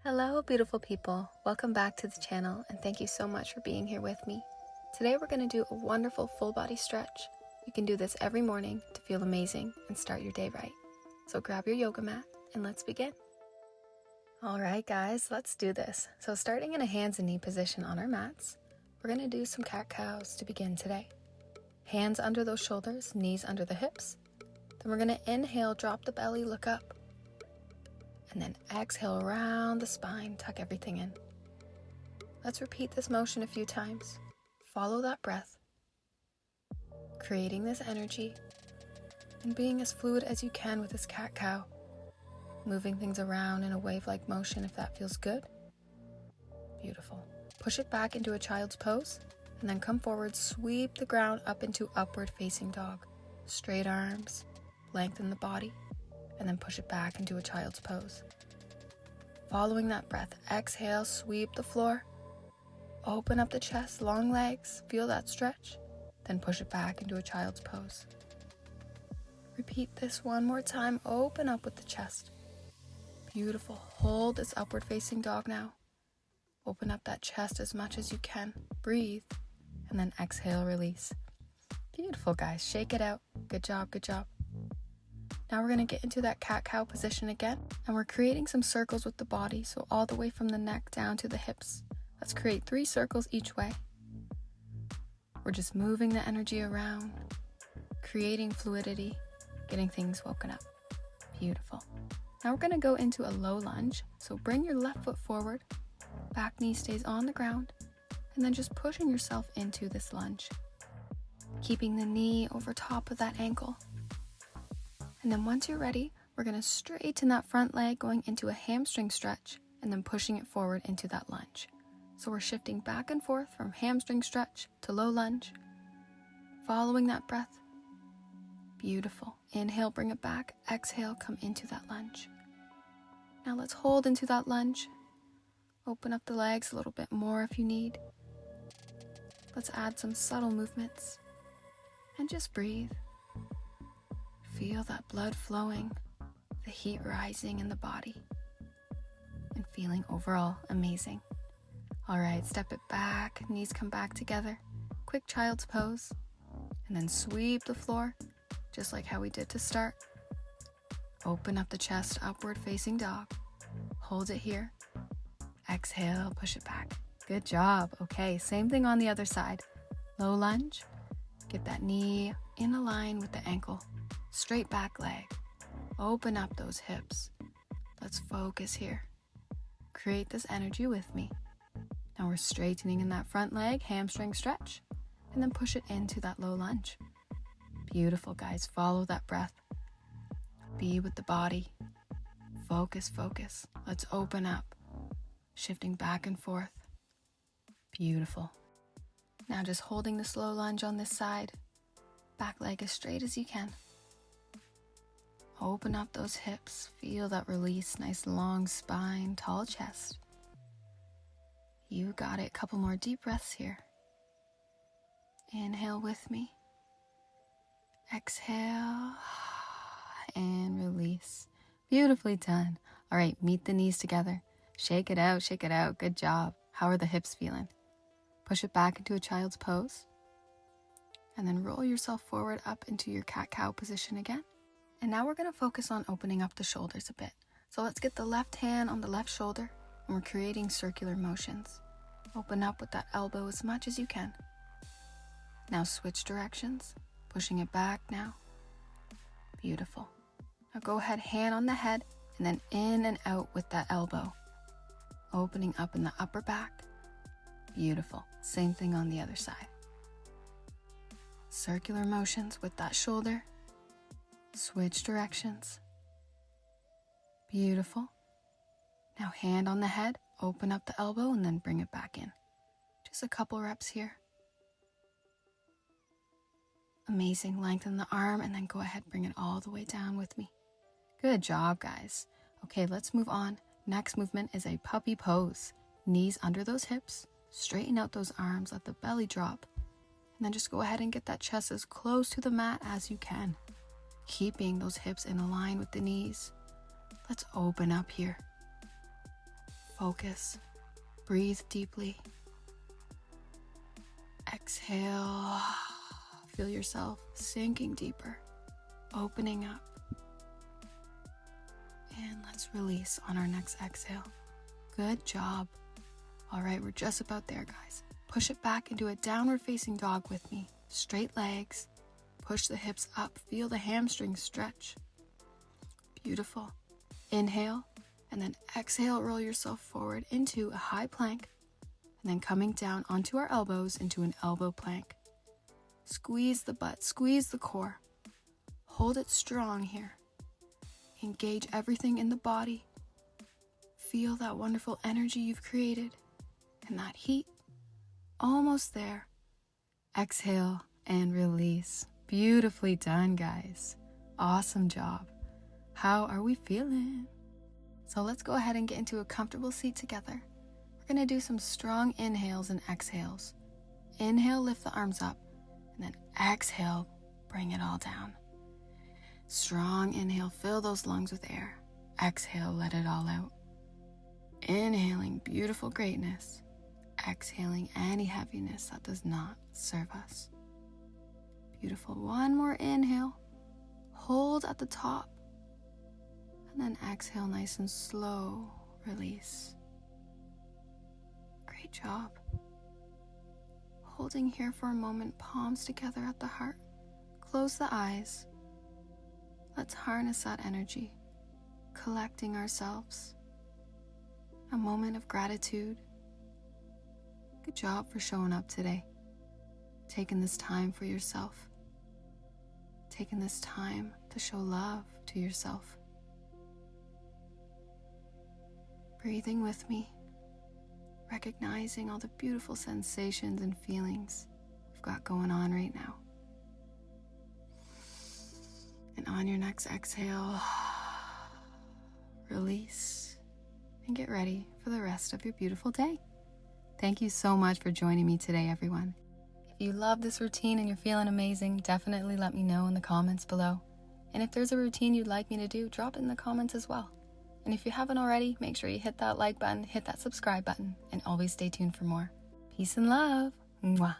Hello, beautiful people. Welcome back to the channel, and thank you so much for being here with me. Today we're going to do a wonderful full body stretch. You can do this every morning to feel amazing and start your day right. So grab your yoga mat and let's begin. All right, guys, let's do this. So starting in a hands and knee position on our mats, we're going to do some cat-cows to begin today. Hands under those shoulders, knees under the hips. Then we're going to inhale, drop the belly, look up. And then exhale around the spine, tuck everything in. Let's repeat this motion a few times. Follow that breath, creating this energy and being as fluid as you can with this cat-cow, moving things around in a wave-like motion if that feels good. Beautiful. Push it back into a child's pose and then come forward, sweep the ground up into upward facing dog. Straight arms, lengthen the body, and then push it back into a child's pose. Following that breath, exhale, sweep the floor, open up the chest, long legs, feel that stretch, then push it back into a child's pose. Repeat this one more time, open up with the chest. Beautiful, hold this upward facing dog now. Open up that chest as much as you can, breathe, and then exhale, release. Beautiful, guys, shake it out, good job, good job. Now we're going to get into that cat-cow position again, and we're creating some circles with the body, so all the way from the neck down to the hips. Let's create 3 circles each way. We're just moving the energy around, creating fluidity, getting things woken up. Beautiful. Now we're going to go into a low lunge, so bring your left foot forward, back knee stays on the ground, and then just pushing yourself into this lunge, keeping the knee over top of that ankle. And then once you're ready, we're going to straighten that front leg going into a hamstring stretch and then pushing it forward into that lunge. So we're shifting back and forth from hamstring stretch to low lunge, following that breath. Beautiful. Inhale, bring it back. Exhale, come into that lunge. Now let's hold into that lunge. Open up the legs a little bit more if you need. Let's add some subtle movements and just breathe. Feel that blood flowing, the heat rising in the body, and feeling overall amazing. All right, step it back, knees come back together, quick child's pose, and then sweep the floor, just like how we did to start. Open up the chest, upward facing dog. Hold it here. Exhale, push it back. Good job. Okay, same thing on the other side. Low lunge, get that knee in a line with the ankle. Straight back leg. Open up those hips. Let's focus here. Create this energy with me. Now we're straightening in that front leg, hamstring stretch, and then push it into that low lunge. Beautiful, guys. Follow that breath. Be with the body. Focus, focus. Let's open up. Shifting back and forth. Beautiful. Now just holding the slow lunge on this side. Back leg as straight as you can. Open up those hips, feel that release, nice long spine, tall chest. You got it, couple more deep breaths here. Inhale with me. Exhale and release. Beautifully done. All right, meet the knees together. Shake it out, good job. How are the hips feeling? Push it back into a child's pose. And then roll yourself forward up into your cat-cow position again. And now we're going to focus on opening up the shoulders a bit. So let's get the left hand on the left shoulder, and we're creating circular motions. Open up with that elbow as much as you can. Now switch directions, pushing it back now. Beautiful. Now go ahead, hand on the head, and then in and out with that elbow. Opening up in the upper back. Beautiful. Same thing on the other side. Circular motions with that shoulder. Switch directions. Beautiful. Now hand on the head, open up the elbow and then bring it back in. Just a couple reps here. Amazing. Lengthen the arm and then go ahead, bring it all the way down with me. Good job, guys. Okay, let's move on. Next movement is a puppy pose. Knees under those hips, straighten out those arms, let the belly drop, and then just go ahead and get that chest as close to the mat as you can. Keeping those hips in line with the knees. Let's open up here. Focus. Breathe deeply. Exhale. Feel yourself sinking deeper, opening up. And let's release on our next exhale. Good job. All right, we're just about there, guys. Push it back into a downward facing dog with me. Straight legs. Push the hips up. Feel the hamstrings stretch. Beautiful. Inhale, and then exhale, roll yourself forward into a high plank, and then coming down onto our elbows into an elbow plank. Squeeze the butt, squeeze the core. Hold it strong here. Engage everything in the body. Feel that wonderful energy you've created and that heat. Almost there. Exhale and release. Beautifully done, guys. Awesome job. How are we feeling? So let's go ahead and get into a comfortable seat together. We're going to do some strong inhales and exhales. Inhale, lift the arms up, and then exhale, bring it all down. Strong inhale, fill those lungs with air. Exhale, let it all out. Inhaling beautiful greatness. Exhaling any heaviness that does not serve us. Beautiful. One more inhale. Hold at the top. And then exhale nice and slow. Release. Great job. Holding here for a moment, palms together at the heart. Close the eyes. Let's harness that energy, collecting ourselves. A moment of gratitude. Good job for showing up today. Taking this time for yourself. Taking this time to show love to yourself. Breathing with me, recognizing all the beautiful sensations and feelings we've got going on right now. And on your next exhale, release and get ready for the rest of your beautiful day. Thank you so much for joining me today, everyone. If you love this routine and you're feeling amazing, definitely let me know in the comments below. And if there's a routine you'd like me to do, drop it in the comments as well. And if you haven't already, make sure you hit that like button, hit that subscribe button, and always stay tuned for more. Peace and love. Mwah.